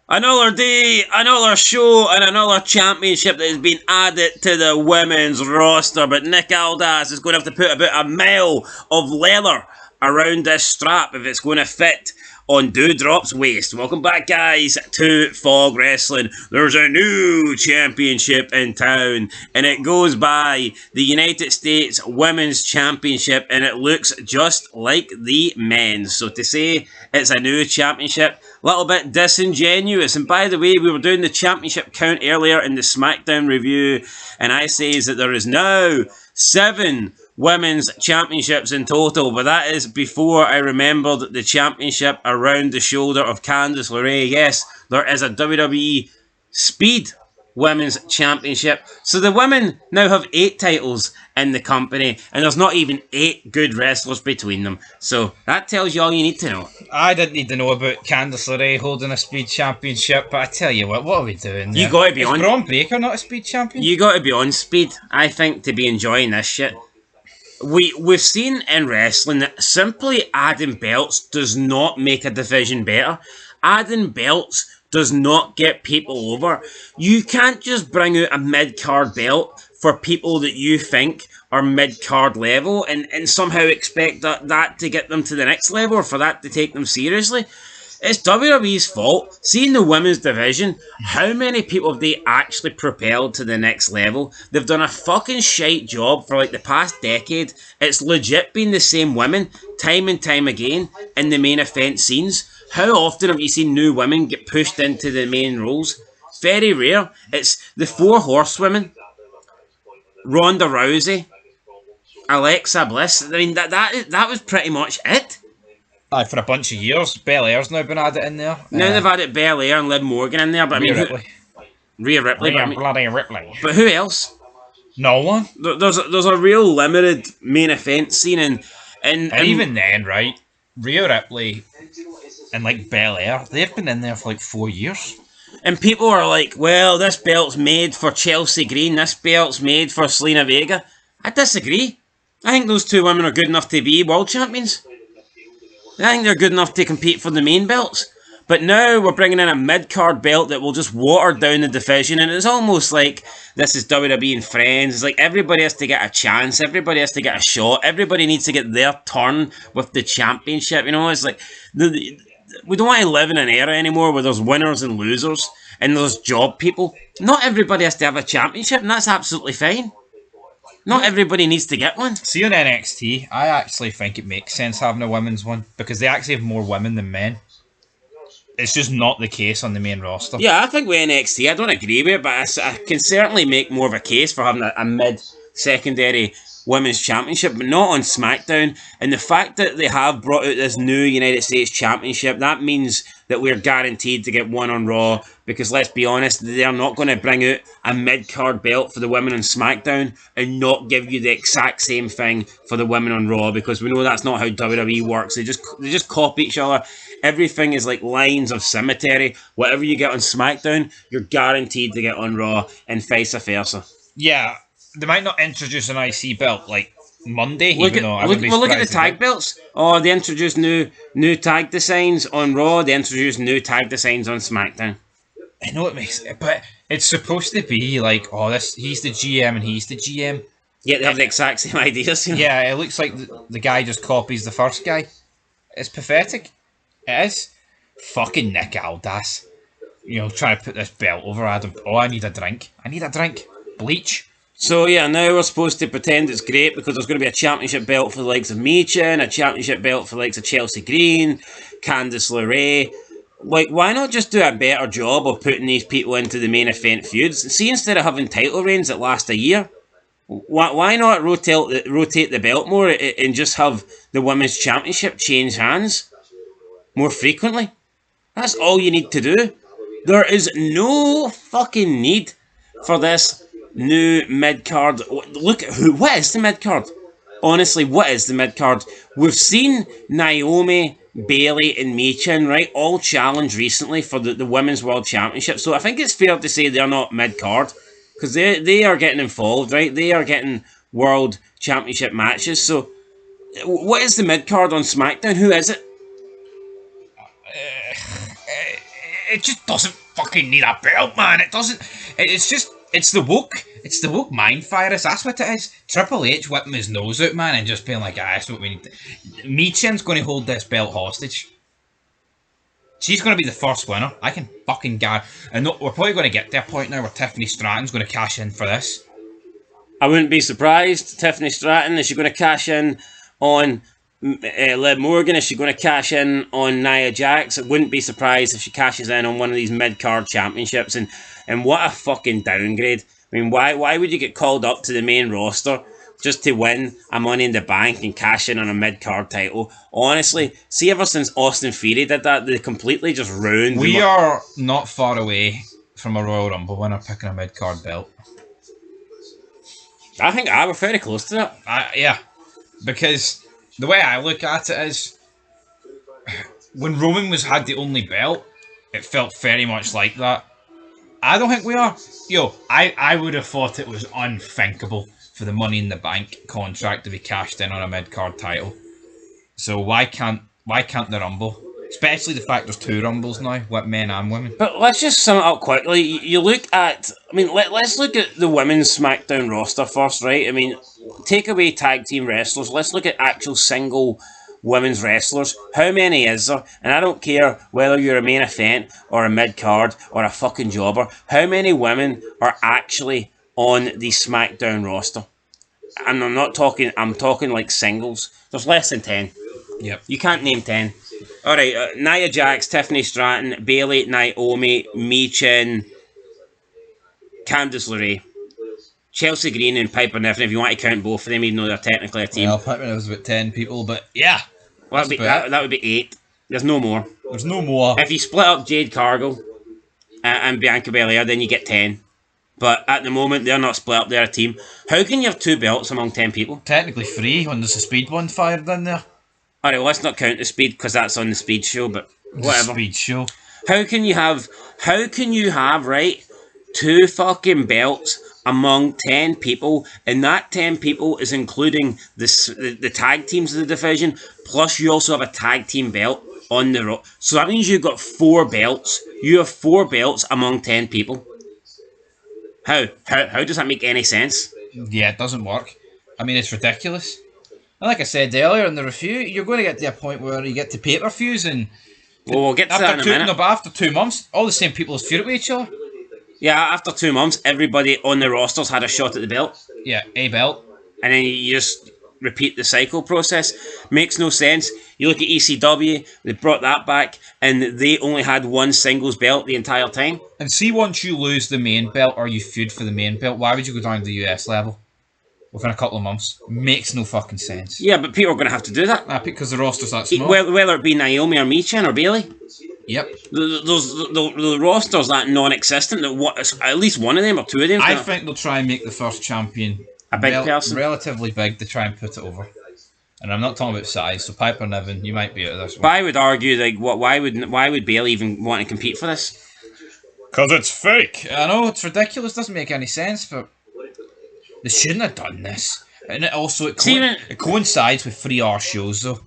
Another day, another show, and another championship that has been added to the women's roster. But Nick Aldis is going to have to put about a mile of leather around this strap if it's going to fit on Dewdrop's waist. Welcome back, guys, to Fog Wrestling. There's a new championship in town, and it goes by the United States Women's Championship, and it looks just like the men's. So to say it's a new championship, a little bit disingenuous. And by the way, we were doing the championship count earlier in the SmackDown review, and I says that there is now 7 women's championships in total, but that is before I remembered the championship around the shoulder of Candice LeRae. Yes, there is a WWE Speed Women's Championship. So the women now have 8 titles in the company, and there's not even 8 good wrestlers between them. So that tells you all you need to know. I didn't need to know about Candice LeRae holding a Speed Championship, but I tell you what are we doing there? You got to be on. Braun Breaker not a Speed Champion? You got to be on Speed, I think, to be enjoying this shit. We've seen in wrestling that simply adding belts does not make a division better. Adding belts does not get people over. You can't just bring out a mid-card belt for people that you think are mid-card level and somehow expect that to get them to the next level or for that to take them seriously. It's WWE's fault. See in the women's division, how many people have they actually propelled to the next level? They've done a fucking shite job for like the past decade. It's legit been the same women, time and time again, in the main event scenes. How often have you seen new women get pushed into the main roles? Very rare. It's the 4 horsewomen, Ronda Rousey, Alexa Bliss. I mean, that was pretty much it. Aye, for a bunch of years. Belair's now been added in there. Now they've added Belair and Liv Morgan in there, but Rhea I mean, Ripley. Rhea Ripley. Bloody Ripley. But who else? No one. There's a real limited main event scene, and even then, right? Rhea Ripley and like Belair, they've been in there for like 4 years. And people are like, well, this belt's made for Chelsea Green, this belt's made for Selena Vega. I disagree. I think those 2 women are good enough to be world champions. I think they're good enough to compete for the main belts. But now we're bringing in a mid-card belt that will just water down the division, and it's almost like this is WWE and Friends. It's like everybody has to get a chance, everybody has to get a shot, everybody needs to get their turn with the championship. You know, it's like we don't want to live in an era anymore where there's winners and losers and there's job people. Not everybody has to have a championship, and that's absolutely fine. Not everybody needs to get one. See on NXT, I actually think it makes sense having a women's one because they actually have more women than men. It's just not the case on the main roster. Yeah, I think with NXT, I don't agree with it, but I can certainly make more of a case for having a mid-secondary women's championship, but not on SmackDown. And the fact that they have brought out this new United States championship, that means that we're guaranteed to get one on Raw, because let's be honest, they're not going to bring out a mid-card belt for the women on SmackDown and not give you the exact same thing for the women on Raw, because we know that's not how WWE works. They just copy each other. Everything is like lines of cemetery. Whatever you get on SmackDown, you're guaranteed to get on Raw, and vice versa. Yeah, they might not introduce an IC belt like Monday. Look at the tag belts. Oh, they introduced new tag designs on Raw. They introduced new tag designs on SmackDown. I know it makes it, but it's supposed to be like, oh, he's the GM and he's the GM. Yeah, they have the exact same ideas. You know? Yeah, it looks like the guy just copies the first guy. It's pathetic. It is. Fucking Nick Aldis. You know, trying to put this belt over Adam. Oh, I need a drink. Bleach. So yeah, now we're supposed to pretend it's great because there's going to be a championship belt for the likes of Michin, a championship belt for the likes of Chelsea Green, Candice LeRae. Like, why not just do a better job of putting these people into the main event feuds? See, instead of having title reigns that last a year, why not rotate the belt more and just have the women's championship change hands more frequently? That's all you need to do. There is no fucking need for this new mid-card. Look at what is the mid-card? Honestly, what is the mid-card? We've seen Naomi, Bayley and Michin, right, all challenged recently for the Women's World Championship. So I think it's fair to say they're not mid-card, because they are getting involved, right? They are getting World Championship matches. So what is the mid-card on SmackDown? Who is it? it just doesn't fucking need a belt, man. It doesn't. It's the woke. It's the woke mind virus. That's what it is. Triple H whipping his nose out, man, and just being like, that's what we need. Michin's going to hold this belt hostage. She's going to be the first winner. I can fucking guarantee. And we're probably going to get to a point now where Tiffany Stratton's going to cash in for this. I wouldn't be surprised. Tiffany Stratton, is she going to cash in on Liv Morgan? Is she going to cash in on Nia Jax? I wouldn't be surprised if she cashes in on one of these mid-card championships. And what a fucking downgrade. I mean, why would you get called up to the main roster just to win a Money in the Bank and cash in on a mid-card title? Honestly, see, ever since Austin Theory did that, they completely just ruined. We are not far away from a Royal Rumble winner picking a mid-card belt. I think we're very close to that. Yeah, because the way I look at it is, when Roman had the only belt, it felt very much like that. I don't think we are. I would have thought it was unthinkable for the Money in the Bank contract to be cashed in on a mid-card title. So why can't the Rumble? Especially the fact there's 2 Rumbles now, with men and women. But let's just sum it up quickly. You look at... I mean, let's look at the women's SmackDown roster first, right? I mean, take away tag team wrestlers. Let's look at actual single women's wrestlers. How many is there? And I don't care whether you're a main event or a mid-card or a fucking jobber. How many women are actually on the SmackDown roster? And I'm talking like singles. There's less than 10. Yep. You can't name 10. Alright, Nia Jax, Tiffany Stratton, Bayley, Naomi, Michin, Candice LeRae, Chelsea Green and Piper Niven, if you want to count both of them, even though they're technically a team. Well, Piper Niven's about 10 people, but yeah. Well, that would be 8. There's no more. There's no more. If you split up Jade Cargill and Bianca Belair, then you get 10. But at the moment, they're not split up, they're a team. How can you have 2 belts among 10 people? Technically 3 when there's a speed one fired in there. Alright, well, let's not count the speed because that's on the speed show, but whatever. The speed show. How can you have, right, 2 fucking belts among 10 people, and that 10 people is including the tag teams of the division, plus you also have a tag team belt on the road. So that means you've got 4 belts. You have 4 belts among 10 people. How does that make any sense? Yeah, it doesn't work. I mean, it's ridiculous. And like I said earlier in the review, you're going to get to a point where you get to pay-per-views and... Well, we'll get to that in a minute. No, but after 2 months, all the same people is feud with each other. Yeah, after 2 months, everybody on the rosters had a shot at the belt. Yeah, a belt. And then you just repeat the cycle process. Makes no sense. You look at ECW, they brought that back, and they only had 1 singles belt the entire time. And see, once you lose the main belt or you feud for the main belt, why would you go down to the US level within a couple of months? Makes no fucking sense. Yeah, but people are going to have to do that. Because the roster's that small. Whether it be Naomi or Michin or Bayley. Yep. The roster's that non-existent that at least one of them or 2 of them. I think they'll try and make the first champion a big person, relatively big, to try and put it over. And I'm not talking about size. So Piper Niven, you might be out of this one. But I would argue, like, why would Bayley even want to compete for this? Because it's fake. I know, it's ridiculous. Doesn't make any sense. But they shouldn't have done this. And it also it coincides with 3-hour shows, though.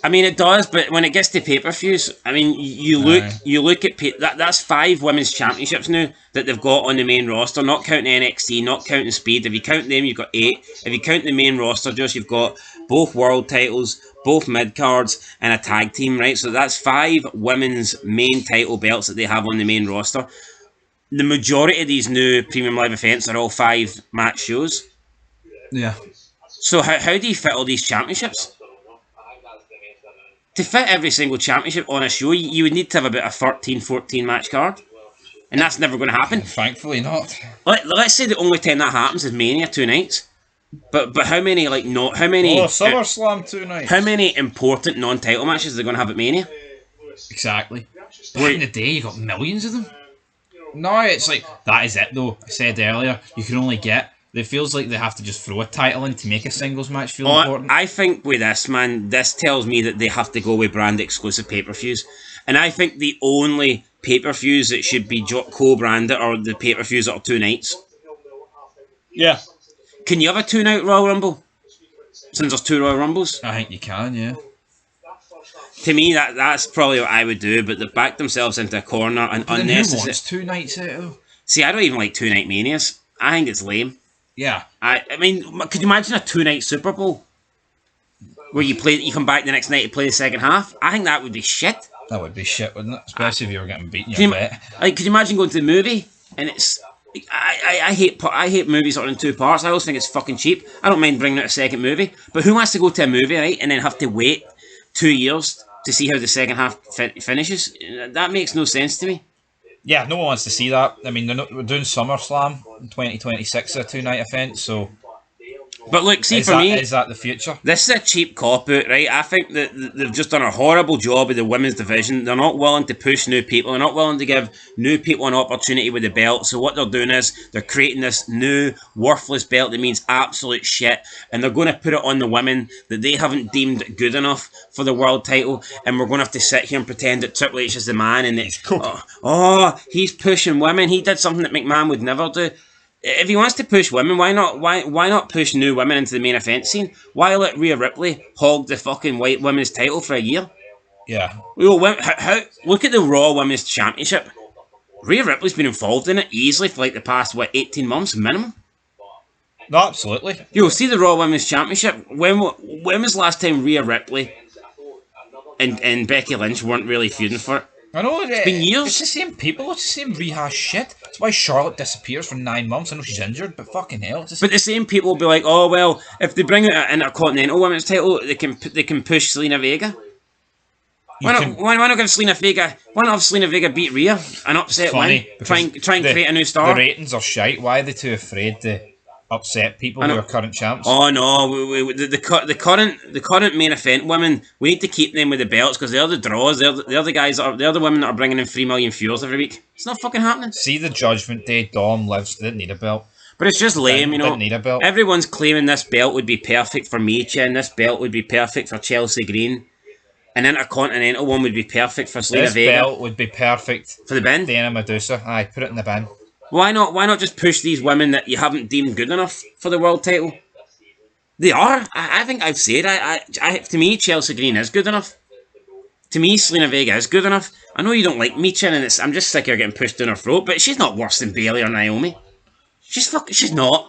I mean, it does, but when it gets to pay-per-views, I mean, you look at that's 5 women's championships now that they've got on the main roster, not counting NXT, not counting Speed. If you count them, you've got 8. If you count the main roster, just you've got both world titles, both mid-cards, and a tag team, right? So that's 5 women's main title belts that they have on the main roster. The majority of these new premium live events are all 5-match shows. Yeah. So how do you fit all these championships? To fit every single championship on a show, you would need to have about a 13-14 match card. And that's never going to happen. Thankfully not. Let's say the only time that happens is Mania 2 nights. But how many, like, SummerSlam 2 nights. How many important non-title matches are they going to have at Mania? Exactly. Back in the day, you got millions of them. No, it's like, that is it though. I said earlier, you can only get... It feels like they have to just throw a title in to make a singles match feel important. I think with this, man, this tells me that they have to go with brand exclusive pay-per-views. And I think the only pay-per-views that should be co-branded are the pay-per-views that are 2 nights. Yeah. Can you have a 2-night Royal Rumble? Since there's 2 Royal Rumbles? I think you can, yeah. to me, that's probably what I would do, but they've backed themselves into a corner and But then who unnecessary. wants 2 nights out of? See, I don't even like 2-night manias. I think it's lame. Yeah. I mean, could you imagine a 2-night Super Bowl where you come back the next night to play the second half? I think that would be shit. That would be shit, wouldn't it? Especially if you were getting beaten Can your you, bet. could you imagine going to the movie and it's? I hate movies that are in 2 parts. I always think it's fucking cheap. I don't mind bringing out a second movie, but who wants to go to a movie, right, and then have to wait 2 years to see how the second half finishes? That makes no sense to me. Yeah, no one wants to see that. I mean, we're doing SummerSlam in 2026, a 2-night event, so... But look, see, is for me... Is that the future? This is a cheap cop-out, right? I think that they've just done a horrible job with the women's division. They're not willing to push new people. They're not willing to give new people an opportunity with the belt. So what they're doing is they're creating this new, worthless belt that means absolute shit. And they're going to put it on the women that they haven't deemed good enough for the world title. And we're going to have to sit here and pretend that Triple H is the man. And he's pushing women. He did something that McMahon would never do. If he wants to push women, why not push new women into the main event scene? Why let Rhea Ripley hog the fucking white women's title for a year? Yeah. Look at the Raw Women's Championship. Rhea Ripley's been involved in it easily for like the past 18 months minimum. No, absolutely. See the Raw Women's Championship. When was the last time Rhea Ripley and Becky Lynch weren't really feuding for it? I know, it's been years. It's the same people, it's the same rehash shit. That's why Charlotte disappears for 9 months. I know she's injured, but fucking hell. But the same people will be like, oh, well, if they bring out an Intercontinental Women's title, they can push Selena Vega. Why not give Selena Vega? Why not have Selena Vega beat Rhea and upset win? Try and create a new star. The ratings are shite. Why are they too afraid to upset people who are current champs? Oh no, the current main event women, we need to keep them with the belts because they're the draws. They're the women that are bringing in 3 million viewers every week. It's not fucking happening. See the Judgment Day, Dom lives. They didn't need a belt. But it's just lame, you know. Didn't need a belt. Everyone's claiming this belt would be perfect for Michin, and this belt would be perfect for Chelsea Green. An Intercontinental one would be perfect for Selena Vega. This belt would be perfect for the bin. Dana Medusa. Aye, put it in the bin. Why not just push these women that you haven't deemed good enough for the world title? They are. I think I've said. To me, Chelsea Green is good enough. To me, Selena Vega is good enough. I know you don't like Michin, and I'm just sick of her getting pushed down her throat, but she's not worse than Bayley or Naomi. She's not.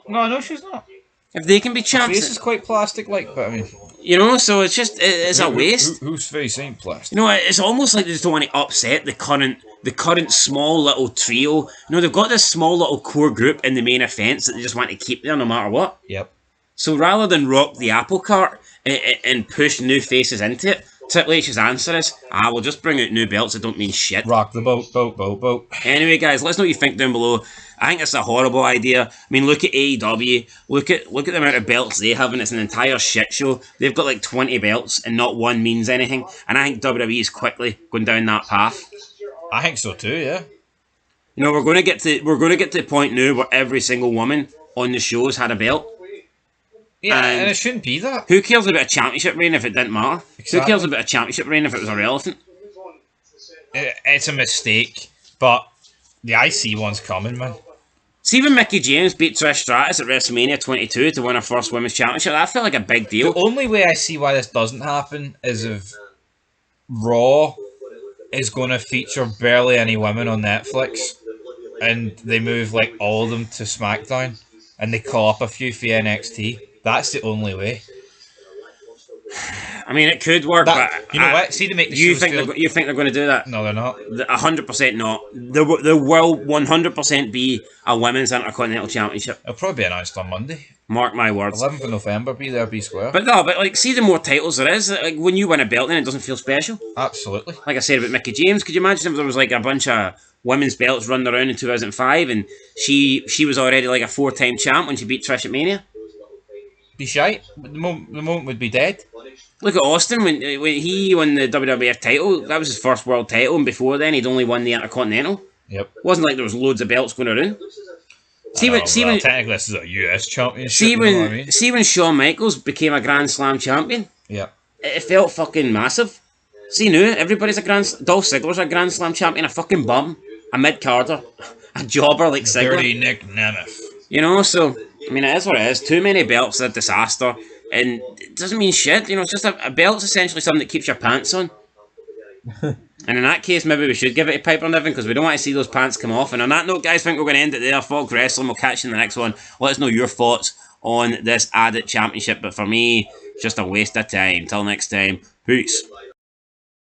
No, she's not. If they can be champs... Her face is quite plastic-like, but I mean... You know, so it's just... It's a waste. Whose face ain't plastic? You know, it's almost like they just don't want to upset the current small little trio. You know, they've got this small little core group in the main events that they just want to keep there no matter what. Yep. So rather than rock the apple cart and push new faces into it, Triple H's answer is, we'll just bring out new belts that don't mean shit. Rock the boat. Anyway, guys, let us know what you think down below. I think it's a horrible idea. I mean, look at AEW. Look at the amount of belts they have, and it's an entire shit show. They've got like 20 belts, and not one means anything. And I think WWE is quickly going down that path. I think so too. Yeah. You know, we're going to get to the point now where every single woman on the shows had a belt. Yeah, and it shouldn't be that. Who cares about a championship reign if it didn't matter? Exactly. Who cares about a championship reign if it was irrelevant? It's a mistake, but the IC one's coming, man. See when Mickie James beat Trish Stratus at WrestleMania 22 to win her first women's championship, that felt like a big deal. The only way I see why this doesn't happen is if Raw is going to feature barely any women on Netflix, and they move like all of them to SmackDown, and they call up a few for NXT. That's the only way. I mean, it could work, but you know what? See, to make the you think they're going to do that? No, they're not. 100% not. There will 100% be a women's Intercontinental Championship. It'll probably be announced on Monday. Mark my words. 11th of November, be there, be square. But like, see the more titles there is, like when you win a belt, then it doesn't feel special. Absolutely. Like I said about Mickie James, could you imagine if there was like a bunch of women's belts running around in 2005, and she was already like a 4-time champ when she beat Trish at Mania? Be shite. The moment would be dead. Look at Austin when he won the WWF title. That was his first world title, and before then he'd only won the Intercontinental. Yep. It wasn't like there was loads of belts going around. Technically this is a US championship. See when Shawn Michaels became a Grand Slam champion. Yeah. It felt fucking massive. See now, everybody's a Dolph Ziggler's a Grand Slam champion, a fucking bum, a mid-carder, a jobber like Ziggler. Dirty Nick Nemeth. You know, so I mean, it is what it is. Too many belts is a disaster, and it doesn't mean shit. You know, it's just a belt's essentially something that keeps your pants on. And in that case, maybe we should give it to Piper Niven because we don't want to see those pants come off. And on that note, guys, I think we're going to end it there. Fox Wrestling, we'll catch you in the next one. Let us know your thoughts on this added championship. But for me, it's just a waste of time. Till next time, peace.